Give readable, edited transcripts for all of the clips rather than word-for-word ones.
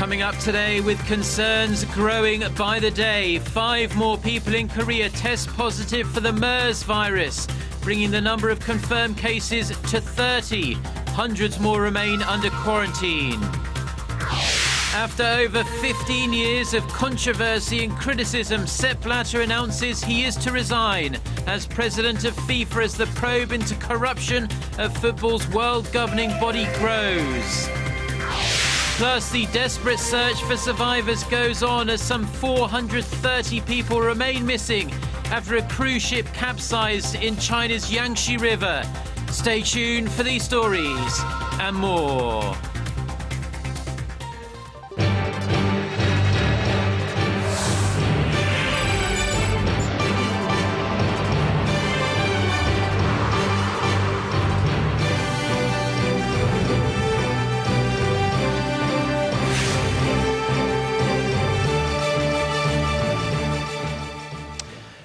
Coming up today, with concerns growing by the day, 5 more people in Korea test positive for the MERS virus, bringing the number of confirmed cases to 30. Hundreds more remain under quarantine. After over 15 years of controversy and criticism, Sepp Blatter announces he is to resign as president of FIFA as the probe into corruption of football's world governing body grows. Plus, the desperate search for survivors goes on as some 430 people remain missing after a cruise ship capsized in China's Yangtze River. Stay tuned for these stories and more.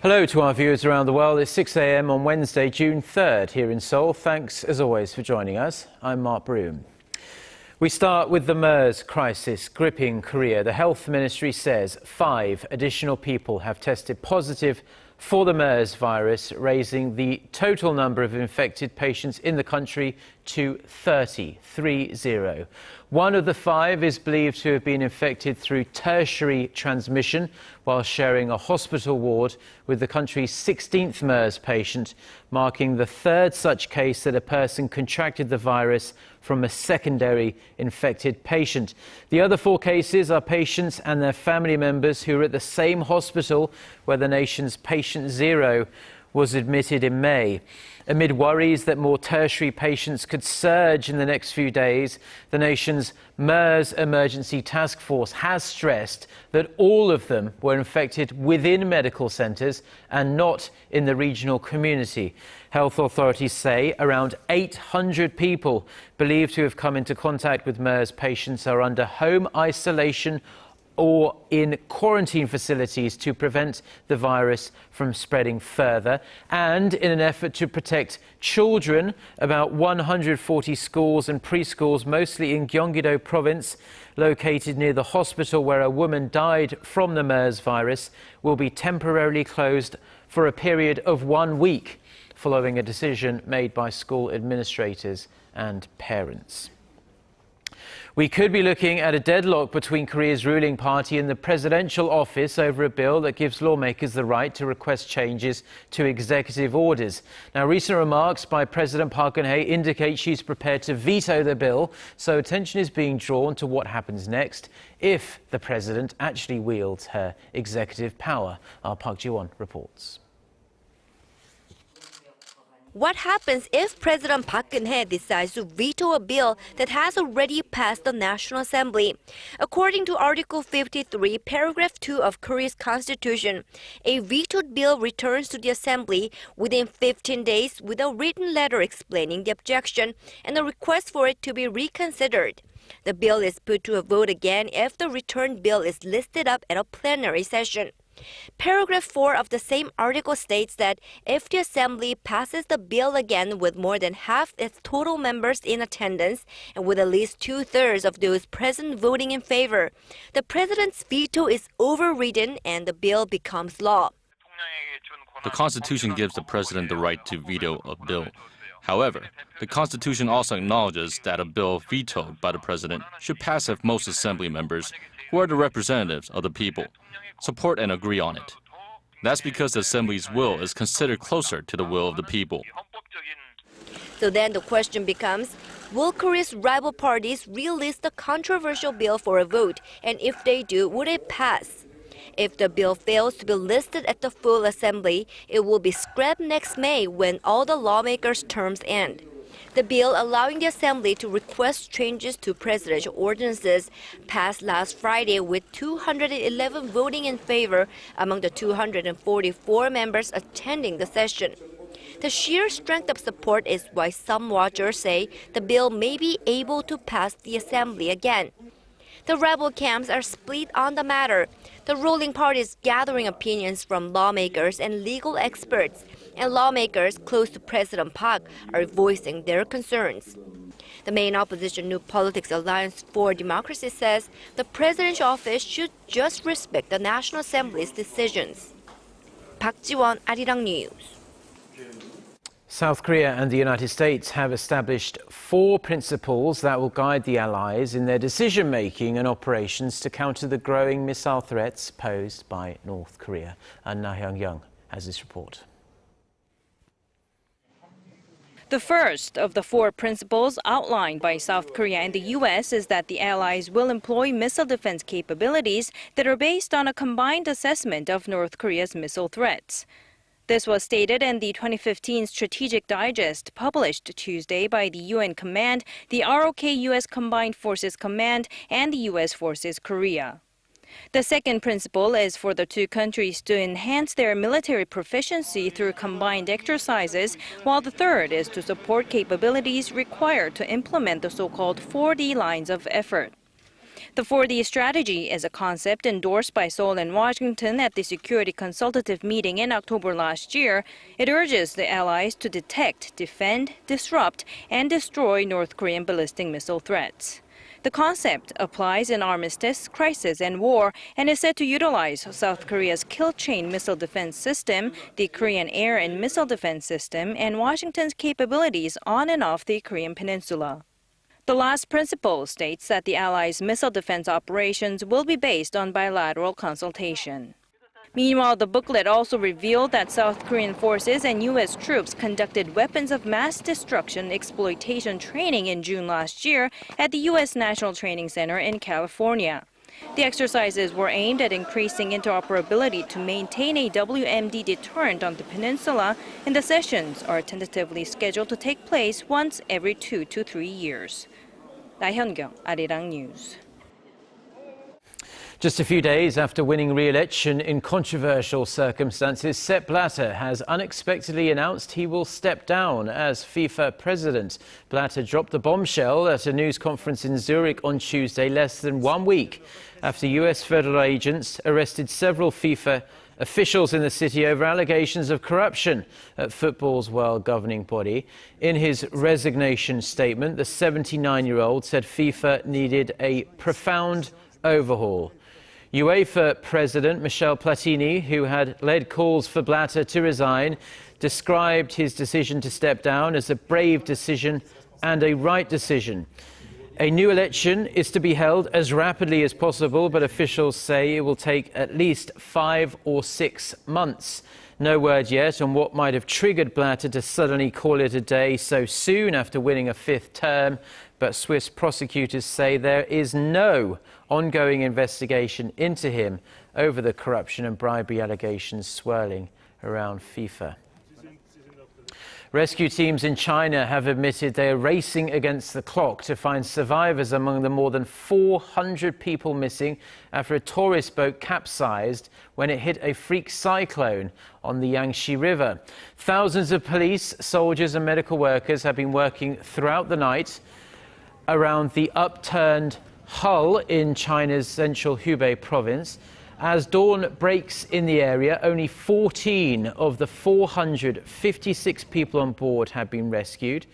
Hello to our viewers around the world. It's 6 a.m. on Wednesday, June 3rd here in Seoul. Thanks, as always, for joining us. I'm Mark Broome. We start with the MERS crisis gripping Korea. The Health Ministry says 5 additional people have tested positive for the MERS virus, raising the total number of infected patients in the country to 30. One of the 5 is believed to have been infected through tertiary transmission while sharing a hospital ward with the country's 16th MERS patient, marking the 3rd such case that a person contracted the virus from a secondary infected patient. The other 4 cases are patients and their family members who are at the same hospital where the nation's patient 0 was admitted in May. Amid worries that more tertiary patients could surge in the next few days, the nation's MERS Emergency Task Force has stressed that all of them were infected within medical centres and not in the regional community. Health authorities say around 800 people believed to have come into contact with MERS patients are under home isolation or in quarantine facilities to prevent the virus from spreading further. And in an effort to protect children, about 140 schools and preschools, mostly in Gyeonggi-do province, located near the hospital where a woman died from the MERS virus, will be temporarily closed for a period of 1 week, following a decision made by school administrators and parents. We could be looking at a deadlock between Korea's ruling party and the presidential office over a bill that gives lawmakers the right to request changes to executive orders. Now, recent remarks by President Park Geun-hye indicate she's prepared to veto the bill, so attention is being drawn to what happens next if the president actually wields her executive power. Our Park Ji-won reports. What happens if President Park Geun-hye decides to veto a bill that has already passed the National Assembly? According to Article 53, Paragraph 2 of Korea's Constitution, a vetoed bill returns to the Assembly within 15 days with a written letter explaining the objection and a request for it to be reconsidered. The bill is put to a vote again if the returned bill is listed up at a plenary session. Paragraph 4 of the same article states that if the Assembly passes the bill again with more than half its total members in attendance and with at least 2/3 of those present voting in favor, the president's veto is overridden and the bill becomes law. The Constitution gives the president the right to veto a bill. However, the Constitution also acknowledges that a bill vetoed by the president should pass if most Assembly members, who are the representatives of the people, support and agree on it. That's because the Assembly's will is considered closer to the will of the people. So then the question becomes, will Korea's rival parties release the controversial bill for a vote? And if they do, would it pass? If the bill fails to be listed at the full Assembly, it will be scrapped next May when all the lawmakers' terms end. The bill allowing the Assembly to request changes to presidential ordinances passed last Friday with 211 voting in favor among the 244 members attending the session. The sheer strength of support is why some watchers say the bill may be able to pass the Assembly again. The rebel camps are split on the matter. The ruling party is gathering opinions from lawmakers and legal experts, and lawmakers close to President Park are voicing their concerns. The main opposition New Politics Alliance for Democracy says the presidential office should just respect the National Assembly's decisions. Park Ji-won, Arirang News. South Korea and the United States have established 4 principles that will guide the allies in their decision-making and operations to counter the growing missile threats posed by North Korea. And Na Hyung-young has this report. The first of the 4 principles outlined by South Korea and the U.S. is that the allies will employ missile defense capabilities that are based on a combined assessment of North Korea's missile threats. This was stated in the 2015 Strategic Digest published Tuesday by the UN Command, the ROK U.S. Combined Forces Command, and the U.S. Forces Korea. The second principle is for the 2 countries to enhance their military proficiency through combined exercises, while the third is to support capabilities required to implement the so-called 4D lines of effort. The 4D strategy is a concept endorsed by Seoul and Washington at the Security Consultative Meeting in October last year. It urges the allies to detect, defend, disrupt, and destroy North Korean ballistic missile threats. The concept applies in armistice, crisis, and war, and is said to utilize South Korea's kill chain missile defense system, the Korean air and missile defense system, and Washington's capabilities on and off the Korean peninsula. The last principle states that the allies' missile defense operations will be based on bilateral consultation. Meanwhile, the booklet also revealed that South Korean forces and U.S. troops conducted weapons of mass destruction exploitation training in June last year at the U.S. National Training Center in California. The exercises were aimed at increasing interoperability to maintain a WMD deterrent on the peninsula, and the sessions are tentatively scheduled to take place once every 2 to 3 years. Na Hyung-young, Arirang News. Just a few days after winning re-election in controversial circumstances, Sepp Blatter has unexpectedly announced he will step down as FIFA president. Blatter dropped the bombshell at a news conference in Zurich on Tuesday, less than 1 week after US federal agents arrested several FIFA officials in the city over allegations of corruption at football's world governing body. In his resignation statement, the 79-year-old said FIFA needed a profound overhaul. UEFA President Michel Platini, who had led calls for Blatter to resign, described his decision to step down as a brave decision and a right decision. A new election is to be held as rapidly as possible, but officials say it will take at least 5 or 6 months. No word yet on what might have triggered Blatter to suddenly call it a day so soon after winning a 5th term, but Swiss prosecutors say there is no ongoing investigation into him over the corruption and bribery allegations swirling around FIFA. Rescue teams in China have admitted they are racing against the clock to find survivors among the more than 400 people missing after a tourist boat capsized when it hit a freak cyclone on the Yangtze River. Thousands of police, soldiers and medical workers have been working throughout the night around the upturned hull in China's central Hubei province. As dawn breaks in the area, only 14 of the 456 people on board have been rescued.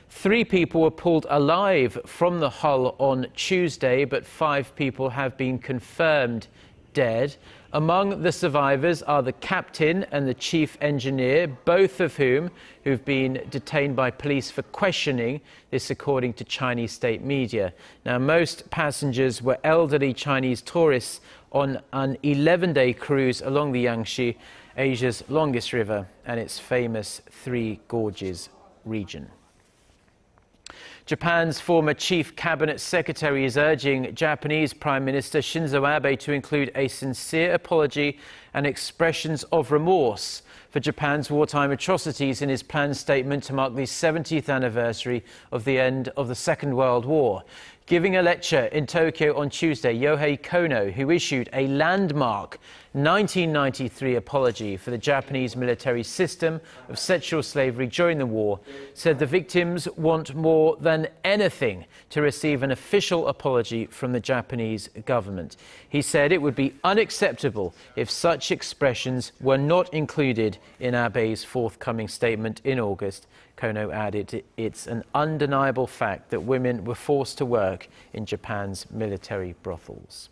3 people were pulled alive from the hull on Tuesday, but 5 people have been confirmed dead. Among the survivors are the captain and the chief engineer, both of who've been detained by police for questioning, this according to Chinese state media. Now, most passengers were elderly Chinese tourists on an 11-day cruise along the Yangtze, Asia's longest river, and its famous Three Gorges region. Japan's former chief cabinet secretary is urging Japanese Prime Minister Shinzo Abe to include a sincere apology and expressions of remorse for Japan's wartime atrocities in his planned statement to mark the 70th anniversary of the end of the Second World War. Giving a lecture in Tokyo on Tuesday, Yohei Kono, who issued a landmark 1993 apology for the Japanese military system of sexual slavery during the war, said the victims want more than anything to receive an official apology from the Japanese government. He said it would be unacceptable if such expressions were not included in Abe's forthcoming statement in August, Kono added it's an undeniable fact that women were forced to work in Japan's military brothels.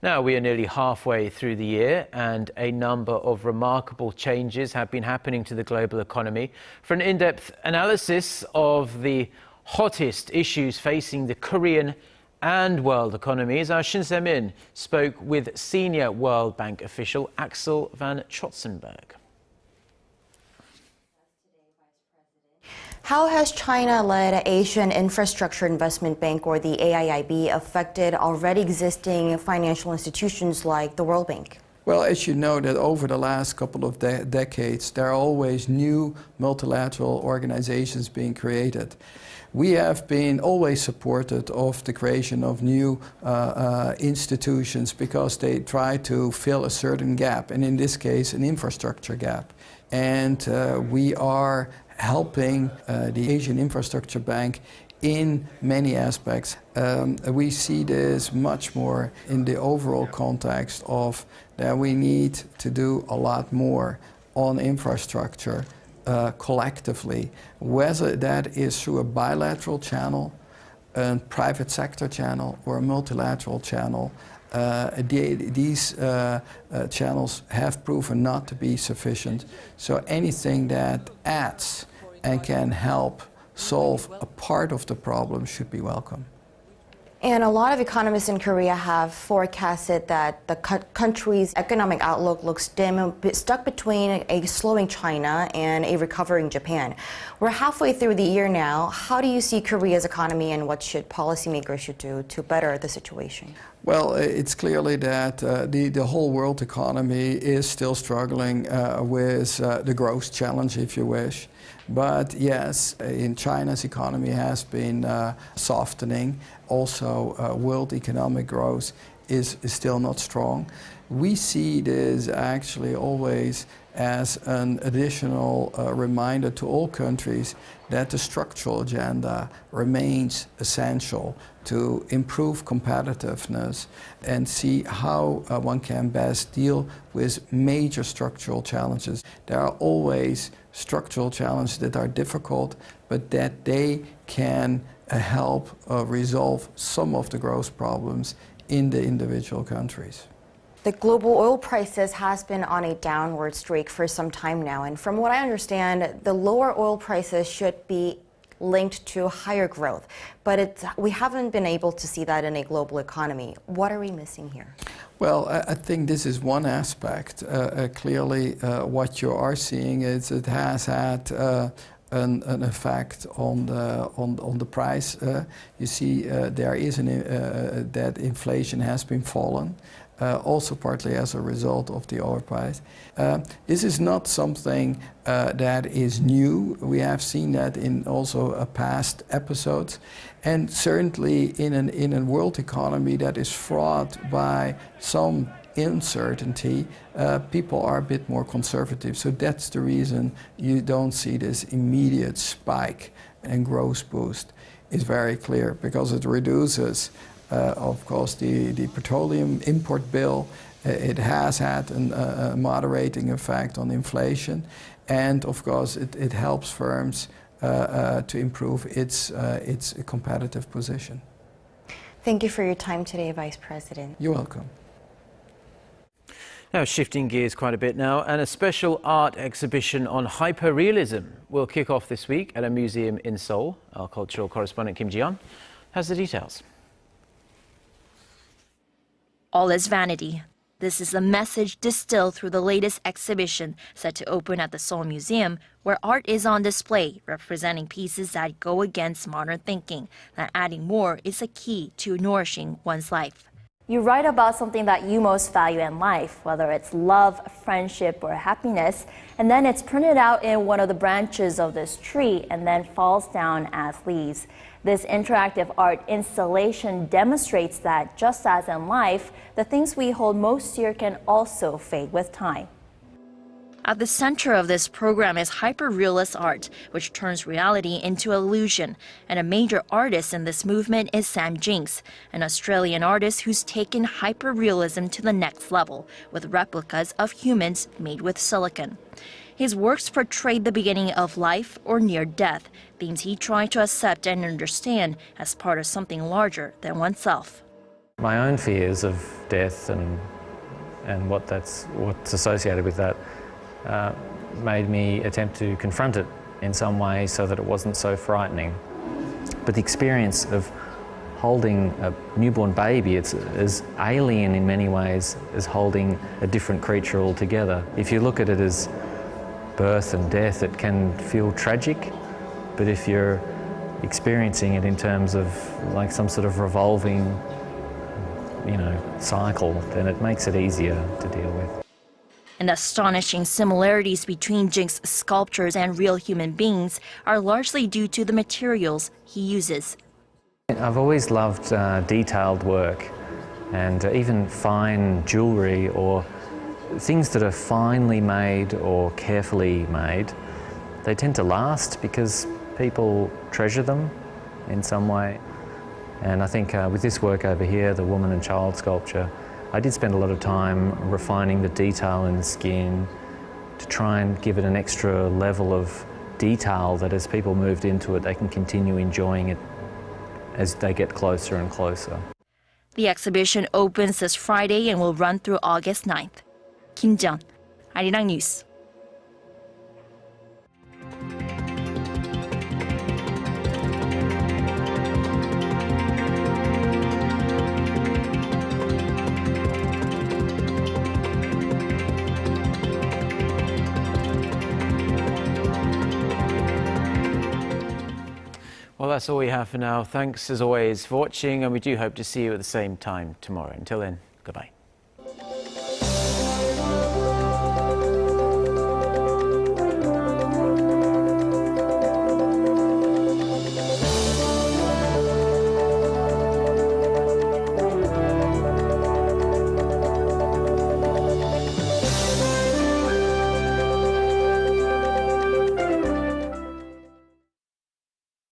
Now, we are nearly halfway through the year and a number of remarkable changes have been happening to the global economy. For an in-depth analysis of the hottest issues facing the Korean and world economies, our Shin Se-min spoke with senior World Bank official Axel van Trotsenberg. How has China-led Asian Infrastructure Investment Bank, or the AIIB, affected already existing financial institutions like the World Bank? Well, as you know, that over the last couple of decades, there are always new multilateral organizations being created. We have been always supported of the creation of new institutions because they try to fill a certain gap, and in this case, an infrastructure gap. And we are helping the Asian Infrastructure Bank in many aspects. We see this much more in the overall context of that we need to do a lot more on infrastructure collectively, whether that is through a bilateral channel, a private sector channel, or a multilateral channel. These channels have proven not to be sufficient. So anything that adds and can help solve a part of the problem should be welcome. And a lot of economists in Korea have forecasted that the country's economic outlook looks dim, stuck between a slowing China and a recovering Japan. We're halfway through the year now. How do you see Korea's economy, and what should policymakers do to better the situation? Well, it's clearly that the whole world economy is still struggling with the growth challenge, if you wish. But yes, in China's economy has been softening. Also, world economic growth is still not strong. We see this actually always as an additional reminder to all countries that the structural agenda remains essential to improve competitiveness and see how one can best deal with major structural challenges. There are always structural challenges that are difficult, but that they can help resolve some of the growth problems in the individual countries. The global oil prices has been on a downward streak for some time now, and from what I understand, the lower oil prices should be linked to higher growth, but we haven't been able to see that in a global economy. What are we missing here? Well, I think this is one aspect. Clearly, what you are seeing is it has had an effect on the price. You see, there is that inflation has been fallen. Also partly as a result of the oil price. This is not something that is new. We have seen that in also past episodes. And certainly in a world economy that is fraught by some uncertainty, people are a bit more conservative. So that's the reason you don't see this immediate spike and growth boost. It's very clear because it reduces of course, the petroleum import bill. It has had a moderating effect on inflation, and of course, it helps firms to improve its competitive position. Thank you for your time today, Vice President. You're welcome. Now, shifting gears quite a bit now, and a special art exhibition on hyperrealism will kick off this week at a museum in Seoul. Our cultural correspondent Kim Ji-yeon has the details. All is vanity. This is the message distilled through the latest exhibition set to open at the Seoul Museum, where art is on display, representing pieces that go against modern thinking, that adding more is a key to nourishing one's life. You write about something that you most value in life, whether it's love, friendship, or happiness, and then it's printed out in one of the branches of this tree and then falls down as leaves. This interactive art installation demonstrates that, just as in life, the things we hold most dear can also fade with time. At the center of this program is hyperrealist art, which turns reality into illusion. And a major artist in this movement is Sam Jinks, an Australian artist who's taken hyperrealism to the next level, with replicas of humans made with silicon. His works portrayed the beginning of life or near death, themes he tried to accept and understand as part of something larger than oneself. My own fears of death and what's associated with that made me attempt to confront it in some way so that it wasn't so frightening. But the experience of holding a newborn baby, it's as alien in many ways as holding a different creature altogether. If you look at it as birth and death, it can feel tragic, but if you're experiencing it in terms of like some sort of revolving, cycle, then it makes it easier to deal with. And astonishing similarities between Jinks' sculptures and real human beings are largely due to the materials he uses. I've always loved detailed work, and even fine jewellery or things that are finely made or carefully made. They tend to last because people treasure them in some way. And I think with this work over here, the woman and child sculpture, I did spend a lot of time refining the detail in the skin to try and give it an extra level of detail that as people moved into it, they can continue enjoying it as they get closer and closer. The exhibition opens this Friday and will run through August 9th. Kim Jeon, Arirang News. Well, that's all we have for now. Thanks as always for watching, and we do hope to see you at the same time tomorrow. Until then, goodbye.